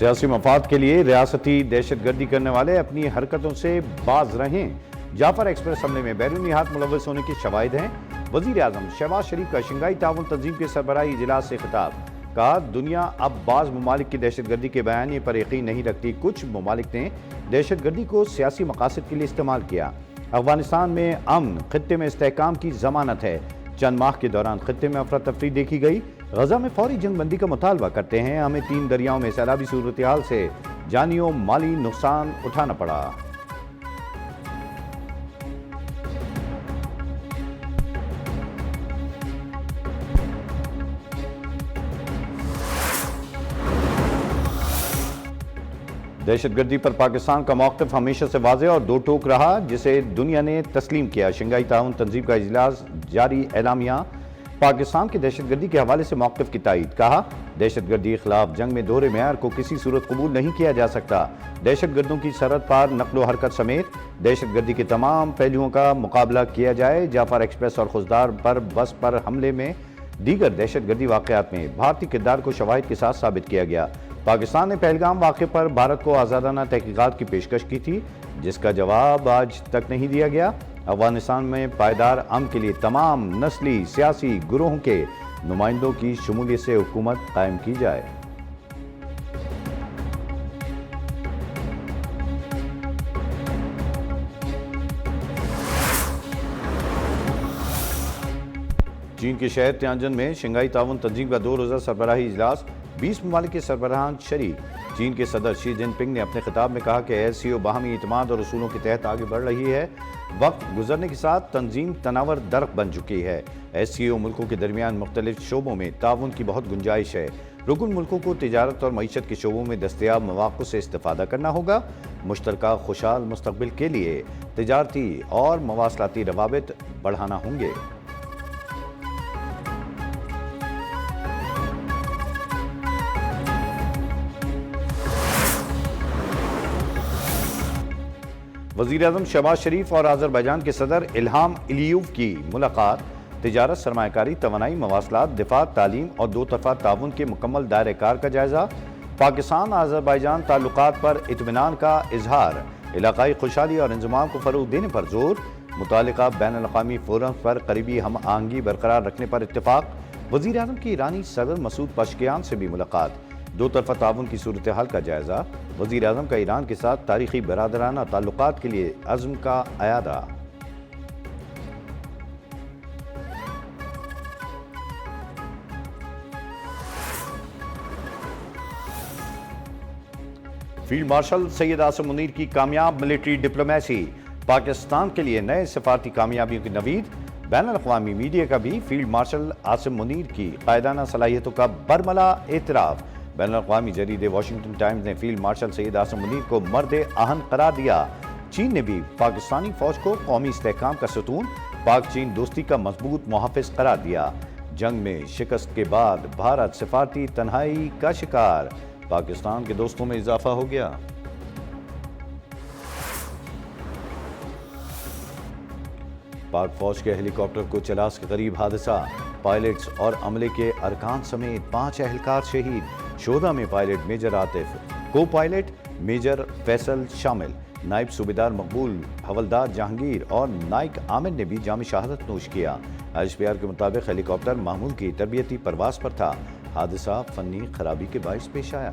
سیاسی مفاد کے لیے ریاستی دہشت گردی کرنے والے اپنی حرکتوں سے باز رہیں۔ جعفر ایکسپریس حملے میں بیرونی ہاتھ ملوث ہونے کے شواہد ہیں۔ وزیر اعظم شہباز شریف کا شنگھائی تعاون تنظیم کے سربراہی اجلاس سے خطاب۔ کہا دنیا اب بعض ممالک کی دہشت گردی کے بیانیے پر یقین نہیں رکھتی۔ کچھ ممالک نے دہشت گردی کو سیاسی مقاصد کے لیے استعمال کیا۔ افغانستان میں امن خطے میں استحکام کی ضمانت ہے۔ چند ماہ کے دوران خطے میں افراتفری دیکھی گئی۔ غزہ میں فوری جنگ بندی کا مطالبہ کرتے ہیں۔ ہمیں 3 دریاؤں میں سیلابی صورتحال سے جانی و مالی نقصان اٹھانا پڑا۔ دہشت گردی پر پاکستان کا موقف ہمیشہ سے واضح اور دو ٹوک رہا، جسے دنیا نے تسلیم کیا۔ شنگھائی تعاون تنظیم کا اجلاس جاری اعلامیہ پاکستان کی دہشت گردی کے حوالے سے موقف کی تائید۔ کہا دہشت گردی کے خلاف جنگ میں دوہرے معیار کو کسی صورت قبول نہیں کیا جا سکتا۔ دہشت گردوں کی سرحد پار نقل و حرکت سمیت دہشت گردی کے تمام پہلوؤں کا مقابلہ کیا جائے۔ جعفر ایکسپریس اور خوزدار پر بس پر حملے میں دیگر دہشت گردی واقعات میں بھارتی کردار کو شواہد کے ساتھ ثابت کیا گیا۔ پاکستان نے پہلگام واقعے پر بھارت کو آزادانہ تحقیقات کی پیشکش کی تھی، جس کا جواب آج تک نہیں دیا گیا۔ افغانستان میں پائیدار امن کے لیے تمام نسلی سیاسی گروہوں کے نمائندوں کی شمولیت سے حکومت قائم کی جائے۔ چین کے شہر تیانجن میں شنگھائی تعاون تنظیم کا 2 روزہ سربراہی اجلاس، 20 ممالک کے سربراہان شریک۔ چین کے صدر شی جن پنگ نے اپنے خطاب میں کہا کہ SCO باہمی اعتماد اور اصولوں کے تحت آگے بڑھ رہی ہے۔ وقت گزرنے کے ساتھ تنظیم تناور درخت بن چکی ہے۔ SCO ملکوں کے درمیان مختلف شعبوں میں تعاون کی بہت گنجائش ہے۔ رکن ملکوں کو تجارت اور معیشت کے شعبوں میں دستیاب مواقع سے استفادہ کرنا ہوگا۔ مشترکہ خوشحال مستقبل کے لیے تجارتی اور مواصلاتی روابط بڑھانا ہوں گے۔ وزیر اعظم شہباز شریف اور آذربائیجان کے صدر الہام علیوف کی ملاقات۔ تجارت، سرمایہ کاری، توانائی، مواصلات، دفاع، تعلیم اور 2 طرفہ تعاون کے مکمل دائرہ کار کا جائزہ۔ پاکستان آذربائیجان تعلقات پر اطمینان کا اظہار۔ علاقائی خوشحالی اور انضمام کو فروغ دینے پر زور۔ متعلقہ بین الاقوامی فورمز پر قریبی ہم آہنگی برقرار رکھنے پر اتفاق۔ وزیر اعظم کی ایرانی صدر مسعود پزشکیان سے بھی ملاقات۔ 2 طرفہ تعاون کی صورتحال کا جائزہ۔ وزیر اعظم کا ایران کے ساتھ تاریخی برادرانہ تعلقات کے لیے عزم کا اعادہ۔ فیلڈ مارشل سید عاصم منیر کی کامیاب ملٹری ڈپلومیسی، پاکستان کے لیے نئے سفارتی کامیابیوں کی نوید۔ بین الاقوامی میڈیا کا بھی فیلڈ مارشل عاصم منیر کی قائدانہ صلاحیتوں کا برملا اعتراف۔ بین الاقوامی جریدے واشنگٹن ٹائمز نے فیلڈ مارشل سید عاصم منیر کو مرد آہن قرار دیا۔ چین نے بھی پاکستانی فوج کو قومی استحکام کا ستون، پاک چین دوستی کا مضبوط محافظ قرار دیا۔ جنگ میں شکست کے بعد بھارت سفارتی تنہائی کا شکار، پاکستان کے دوستوں میں اضافہ ہو گیا۔ پاک فوج کے ہیلی کاپٹر کو چلاس کے قریب حادثہ، پائلٹس اور عملے کے ارکان سمیت 5 اہلکار شہید۔ شہداء میں پائلٹ میجر عاطف، کو پائلٹ میجر فیصل شامل۔ نائب صوبیدار مقبول، حولدار جہانگیر اور نائک عامر نے بھی جام شہادت نوش کیا۔ ISPR کے مطابق ہیلی کاپٹر معمول کی تربیتی پرواز پر تھا۔ حادثہ فنی خرابی کے باعث پیش آیا۔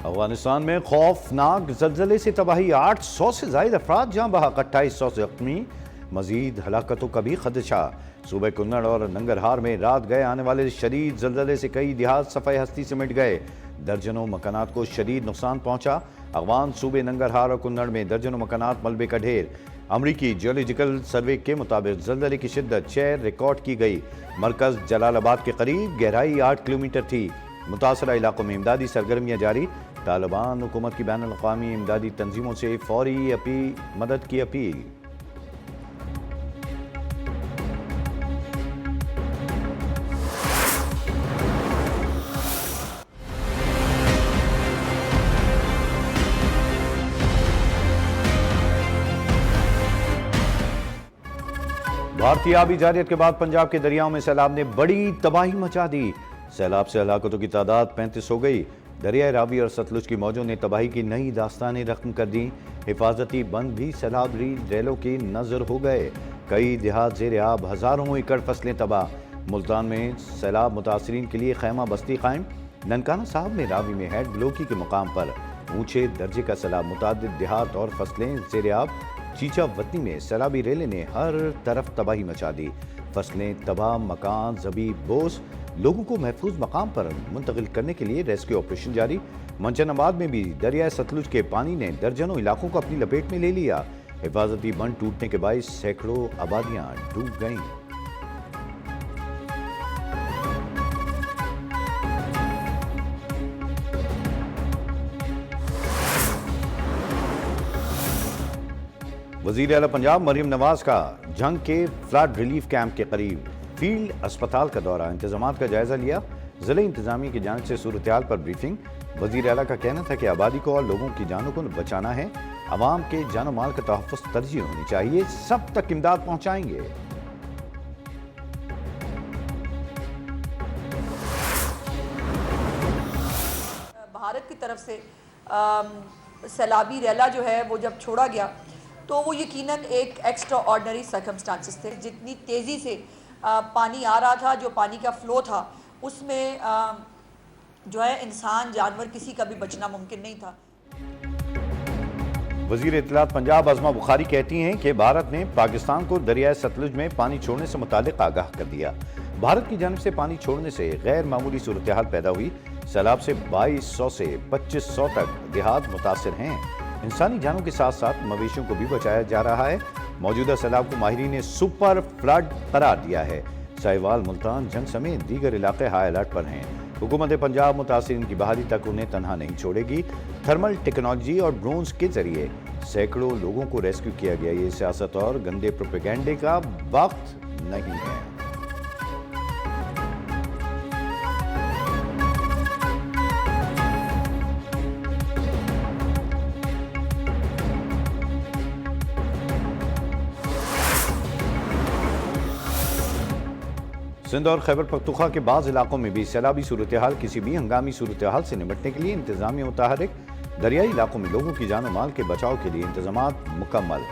افغانستان میں خوفناک زلزلے سے تباہی، 800 سے زائد افراد جاں بحق، 2800 زخمی، مزید ہلاکتوں کا بھی خدشہ۔ صوبہ کنڑ اور ننگرہار میں رات گئے آنے والے شدید زلزلے سے کئی دیہات صفحہ ہستی سے مٹ گئے، درجنوں مکانات کو شدید نقصان پہنچا۔ افغان صوبے ننگرہار اور کنڑ میں درجنوں مکانات ملبے کا ڈھیر۔ امریکی جیولوجیکل سروے کے مطابق زلزلے کی شدت 6 ریکارڈ کی گئی۔ مرکز جلال آباد کے قریب، گہرائی 8 کلومیٹر تھی۔ متاثرہ علاقوں میں امدادی سرگرمیاں جاری۔ طالبان حکومت کی بین الاقوامی امدادی تنظیموں سے فوری مدد کی اپیل۔ بھارتی آبی جارحیت کے بعد پنجاب کے دریاؤں میں سیلاب نے بڑی تباہی مچا دی۔ سیلاب سے ہلاکتوں کی تعداد 35 ہو گئی۔ دریائے راوی اور ستلج کی موجوں نے تباہی کی نئی داستانیں رقم کر دیں۔ حفاظتی بند بھی سیلاب ریلوں کی نظر ہو گئے۔ کئی دیہات زیر آب، ہزاروں ایکڑ فصلیں تباہ۔ ملتان میں سیلاب متاثرین کے لیے خیمہ بستی قائم۔ ننکانہ صاحب میں راوی میں ہیڈ بلوکی کے مقام پر اونچے درجے کا سیلاب، متعدد دیہات اور فصلیں زیر آب۔ چیچا وطنی میں سیلابی ریلیں نے ہر طرف تباہی مچا دی۔ فصلیں تباہ، مکان زبیب بوس۔ لوگوں کو محفوظ مقام پر منتقل کرنے کے لیے ریسکیو آپریشن جاری۔ منچن آباد میں بھی دریائے ستلج کے پانی نے درجنوں علاقوں کو اپنی لپیٹ میں لے لیا۔ حفاظتی بند ٹوٹنے کے باعث سینکڑوں آبادیاں ڈوب گئیں۔ وزیر اعلیٰ پنجاب مریم نواز کا جنگ کے فلڈ ریلیف کیمپ کے قریب فیلڈ اسپتال کا دورہ، انتظامات کا جائزہ لیا۔ ضلعی انتظامیہ کی جانب سے صورتحال پر بریفنگ۔ وزیر اعلیٰ کا کہنا تھا کہ آبادی کو اور لوگوں کی جانوں کو بچانا ہے، عوام کے جان و مال کا تحفظ ترجیح ہونی چاہیے، سب تک امداد پہنچائیں گے۔ بھارت کی طرف سے سیلابی ریلا جو ہے وہ جب چھوڑا گیا تو وہ یقیناً ایک ایکسٹرا آرڈنری سرکمسٹانسز تھے۔ جتنی تیزی سے پانی آ رہا تھا، جو پانی کا فلو تھا، اس میں جو ہے انسان جانور کسی کا بھی بچنا ممکن نہیں تھا۔ وزیر اطلاعات پنجاب عظمہ بخاری کہتی ہیں کہ بھارت نے پاکستان کو دریائے ستلج میں پانی چھوڑنے سے متعلق آگاہ کر دیا۔ بھارت کی جانب سے پانی چھوڑنے سے غیر معمولی صورتحال پیدا ہوئی۔ سیلاب سے 2200 سے 2500 تک دیہات متاثر ہیں۔ انسانی جانوں کے ساتھ ساتھ مویشیوں کو بھی بچایا جا رہا ہے۔ موجودہ سیلاب کو ماہرین نے سپر فلڈ قرار دیا ہے۔ ساہیوال، ملتان، جنگ سمیت دیگر علاقے ہائی الرٹ پر ہیں۔ حکومت پنجاب متاثرین کی بحالی تک انہیں تنہا نہیں چھوڑے گی۔ تھرمل ٹیکنالوجی اور ڈرونز کے ذریعے سینکڑوں لوگوں کو ریسکیو کیا گیا۔ یہ سیاست اور گندے پروپیگنڈے کا وقت نہیں ہے۔ سندھ اور خیبر پختونخوا کے بعض علاقوں میں بھی سیلابی صورتحال، کسی بھی ہنگامی صورتحال سے نمٹنے کے لیے انتظامیہ متحرک۔ دریائی علاقوں میں لوگوں کی جان و مال کے بچاؤ کے لیے انتظامات مکمل۔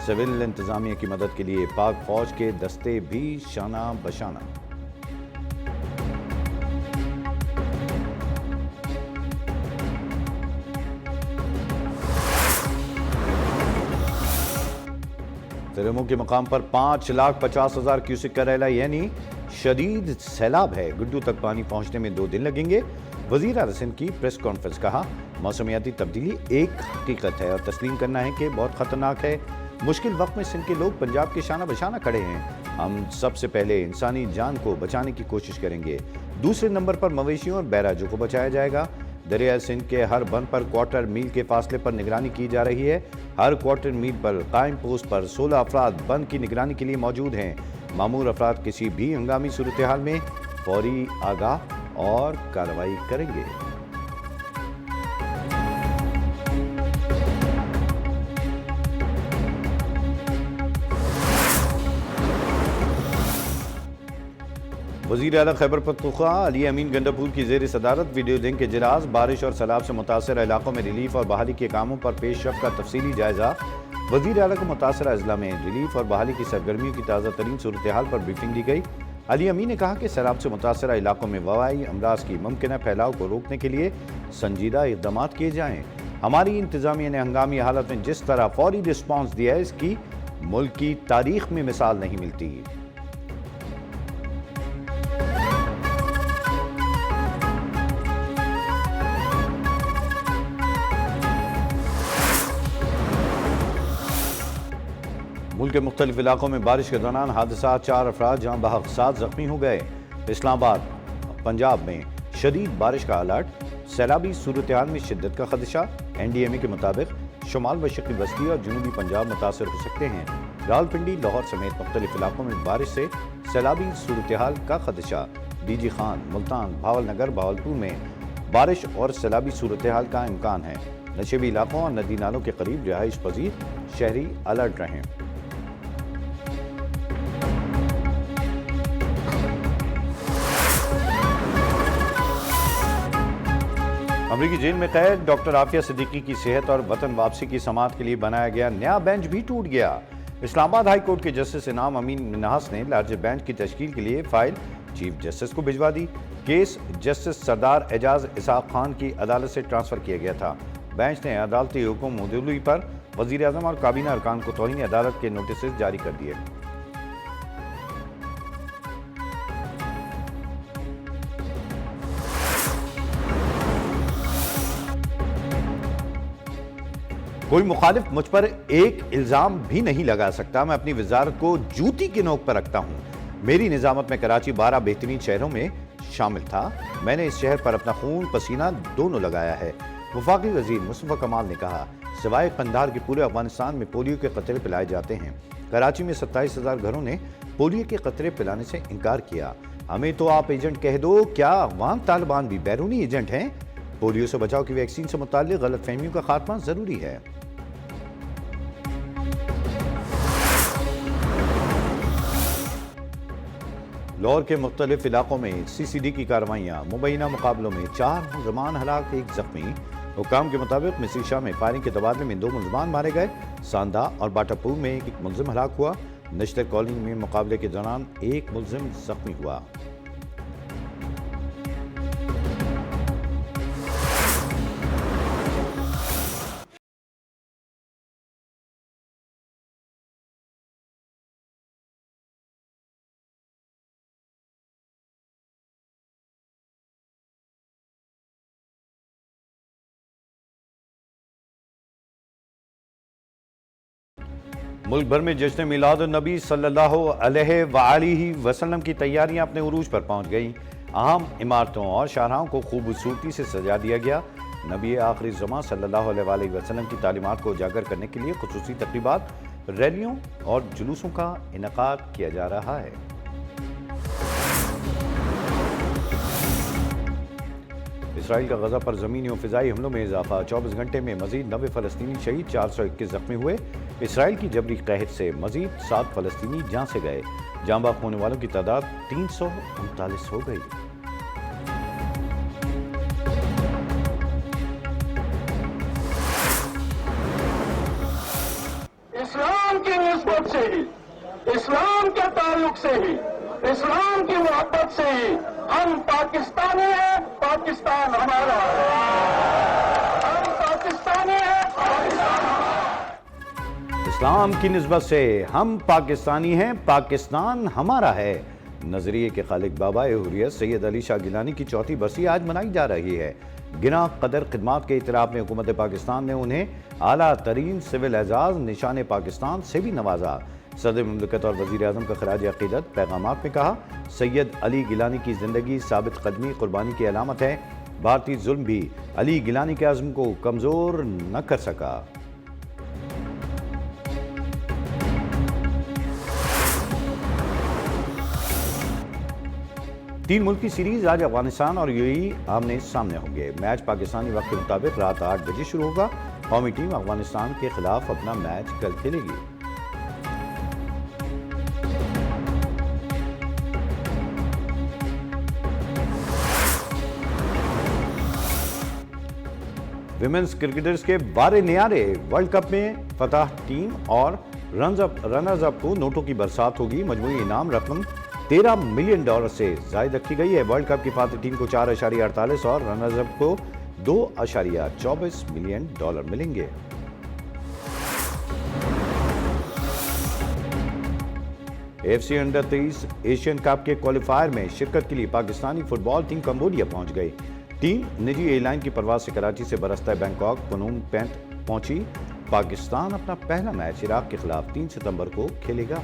سول انتظامیہ کی مدد کے لیے پاک فوج کے دستے بھی شانہ بشانہ۔ ترمو کے مقام پر 5,50,000 کیوسک کا ریلا، یعنی شدید سیلاب ہے۔ گڈو تک پانی پہنچنے میں 2 دن لگیں گے۔ وزیر اعلیٰ سندھ کی پریس کانفرنس، کہا موسمیاتی تبدیلی ایک حقیقت ہے اور تسلیم کرنا ہے کہ بہت خطرناک ہے۔ مشکل وقت میں سندھ کے لوگ پنجاب کے شانہ بشانہ کھڑے ہیں۔ ہم سب سے پہلے انسانی جان کو بچانے کی کوشش کریں گے۔ دوسرے نمبر پر مویشیوں اور بیراجوں کو بچایا جائے گا۔ دریائے سندھ کے ہر بند پر کوارٹر میل کے فاصلے پر نگرانی کی جا رہی ہے۔ ہر کوارٹر میل پر قائم پوسٹ پر 16 افراد بند کی نگرانی کے لیے موجود ہیں۔ مامور افراد کسی بھی ہنگامی صورتحال میں فوری آگاہ اور کارروائی کریں گے۔ وزیر اعلیٰ خیبر پختونخوا علی امین گنڈاپور کی زیر صدارت ویڈیو لنک اجلاس، بارش اور سیلاب سے متاثرہ علاقوں میں ریلیف اور بحالی کے کاموں پر پیش رفت کا تفصیلی جائزہ۔ وزیر اعلیٰ کو متاثرہ اضلاع میں ریلیف اور بحالی کی سرگرمیوں کی تازہ ترین صورتحال پر بریفنگ دی گئی۔ علی امین نے کہا کہ سیلاب سے متاثرہ علاقوں میں وبائی امراض کی ممکنہ پھیلاؤ کو روکنے کے لیے سنجیدہ اقدامات کیے جائیں۔ ہماری انتظامیہ نے ہنگامی حالت میں جس طرح فوری رسپانس دیا ہے، اس کی ملک کی تاریخ میں مثال نہیں ملتی۔ ملک کے مختلف علاقوں میں بارش کے دوران حادثات، 4 افراد جہاں بحق 7 زخمی ہو گئے۔ اسلام آباد، پنجاب میں شدید بارش کا الرٹ، سیلابی صورتحال میں شدت کا خدشہ۔ NDMA کے مطابق شمال مشرقی وسطی اور جنوبی پنجاب متاثر ہو سکتے ہیں۔ راولپنڈی، لاہور سمیت مختلف علاقوں میں بارش سے سیلابی صورتحال کا خدشہ۔ DG خان، ملتان، بھاول نگر، بھاولپور میں بارش اور سیلابی صورتحال کا امکان ہے۔ نشیبی علاقوں اور ندی نالوں کے قریب رہائش پذیر شہری الرٹ رہیں۔ امریکی جیل میں قید ڈاکٹر عافیہ صدیقی کی صحت اور وطن واپسی کی سماعت کے لیے بنایا گیا نیا بینچ بھی ٹوٹ گیا۔ اسلام آباد ہائی کورٹ کے جسٹس انعام امین منہاس نے لارجر بینچ کی تشکیل کے لیے فائل چیف جسٹس کو بھجوا دی۔ کیس جسٹس سردار اعجاز اسحاق خان کی عدالت سے ٹرانسفر کیا گیا تھا۔ بینچ نے عدالتی حکم عدولی پر وزیر اعظم اور کابینہ ارکان کو توہین عدالت کے نوٹسز جاری کر دیے۔ کوئی مخالف مجھ پر ایک الزام بھی نہیں لگا سکتا۔ میں اپنی وزارت کو جوتی کی نوک پر رکھتا ہوں۔ میری نظامت میں کراچی 12 بہترین شہروں میں شامل تھا۔ میں نے اس شہر پر اپنا خون پسینہ دونوں لگایا ہے۔ وفاقی وزیر مصطفیٰ کمال نے کہا، سوائے قندھار کے پورے افغانستان میں پولیو کے قطرے پلائے جاتے ہیں۔ کراچی میں 27,000 گھروں نے پولیو کے قطرے پلانے سے انکار کیا۔ ہمیں تو آپ ایجنٹ کہہ دو، کیا افغان طالبان بھی بیرونی ایجنٹ ہیں؟ پولیو سے بچاؤ کی ویکسین سے متعلق غلط فہمیوں کا خاتمہ ضروری ہے۔ لاہور کے مختلف علاقوں میں سی سی ڈی کی کارروائیاں، مبینہ مقابلوں میں 4 ملزمان ہلاک، 1 زخمی۔ حکام کے مطابق مصری شاہ میں فائرنگ کے تبادلے میں 2 ملزمان مارے گئے۔ ساندہ اور باٹا پور میں 1 ملزم ہلاک ہوا۔ نشتر کالونی میں مقابلے کے دوران 1 ملزم زخمی ہوا۔ ملک بھر میں جشن میلاد النبی صلی اللہ علیہ وآلہ وسلم کی تیاریاں اپنے عروج پر پہنچ گئیں۔ اہم عمارتوں اور شاہراہوں کو خوبصورتی سے سجا دیا گیا۔ نبی آخری زمان صلی اللہ علیہ وآلہ وسلم کی تعلیمات کو اجاگر کرنے کے لیے خصوصی تقریبات، ریلیوں اور جلوسوں کا انعقاد کیا جا رہا ہے۔ اسرائیل کا غزہ پر زمینی و فضائی حملوں میں اضافہ، 24 گھنٹے میں مزید 90 فلسطینی شہید، 421 زخمی ہوئے۔ اسرائیل کی جبری قحط سے مزید 7 فلسطینی جان سے گئے۔ جاں بحق ہونے والوں کی تعداد 339 ہو گئی۔ اسلام کی نسبت سے ہی، اسلام کے تعلق سے ہی، اسلام کی محبت سے ہی ہم پاکستانی ہیں، پاکستان ہمارا ہے۔ ہم پاکستانی ہیں، پاکستان ہمارا۔ اسلام کی نسبت سے ہم پاکستانی ہیں، پاکستان ہمارا ہے۔ نظریے کے خالق بابا حریت سید علی شاہ گیلانی کی 4تھی برسی آج منائی جا رہی ہے۔ گراں قدر خدمات کے اعتراف میں حکومت پاکستان نے انہیں اعلیٰ ترین سول اعزاز نشان پاکستان سے بھی نوازا۔ صدر مملکت اور وزیر اعظم کا خراج عقیدت پیغامات میں کہا، سید علی گیلانی کی زندگی ثابت قدمی قربانی کی علامت ہے۔ بھارتی ظلم بھی علی گیلانی کے عزم کو کمزور نہ کر سکا۔ تین ملکی سیریز آج افغانستان اور UAE آمنے سامنے ہوں گے۔ میچ پاکستانی وقت کے مطابق رات 8 بجے شروع ہوگا۔ قومی ٹیم افغانستان کے خلاف اپنا میچ کل کھیلے گی۔ ویمنز کرکٹرز کے بارے نیارے، ورلڈ کپ میں فتح ٹیم اور رنرز اپ کو نوٹوں کی برسات ہوگی۔ مجموعی انعام رقم $13 ملین سے زائد رکھی گئی ہے۔ ورلڈ کپ کی فاتح ٹیم کو 4.48 اور رنرز اپ کو $2.24 ملین ملیں گے۔ AFC انڈر 23 ایشین کپ کے کوالیفائر میں شرکت کے لیے پاکستانی فٹ بال ٹیم کمبوڈیا پہنچ گئی۔ ٹیم نجی ایئر لائن کی پرواز سے کراچی سے برستہ بینکاک پنوم پینٹ پہنچی۔ پاکستان اپنا پہلا میچ عراق کے خلاف 3 ستمبر کو کھیلے گا۔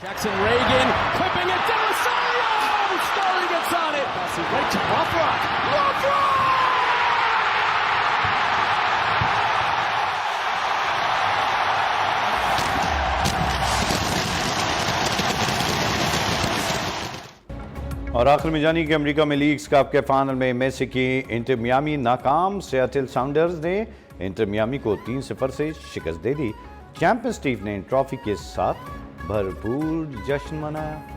Jackson Reagan clipping it down. Starry gets on it. Right to Rothrock. Rothrock! اور آخر میں جانی کہ امریکہ میں لیگز کپ کے فائنل میں میسی کی انٹر میامی ناکام۔ سیاتل ساؤنڈرز نے انٹر میامی کو 3-0 سے شکست دے دی۔ چیمپئنز ٹیم نے ٹرافی کے ساتھ بھرپور جشن منایا۔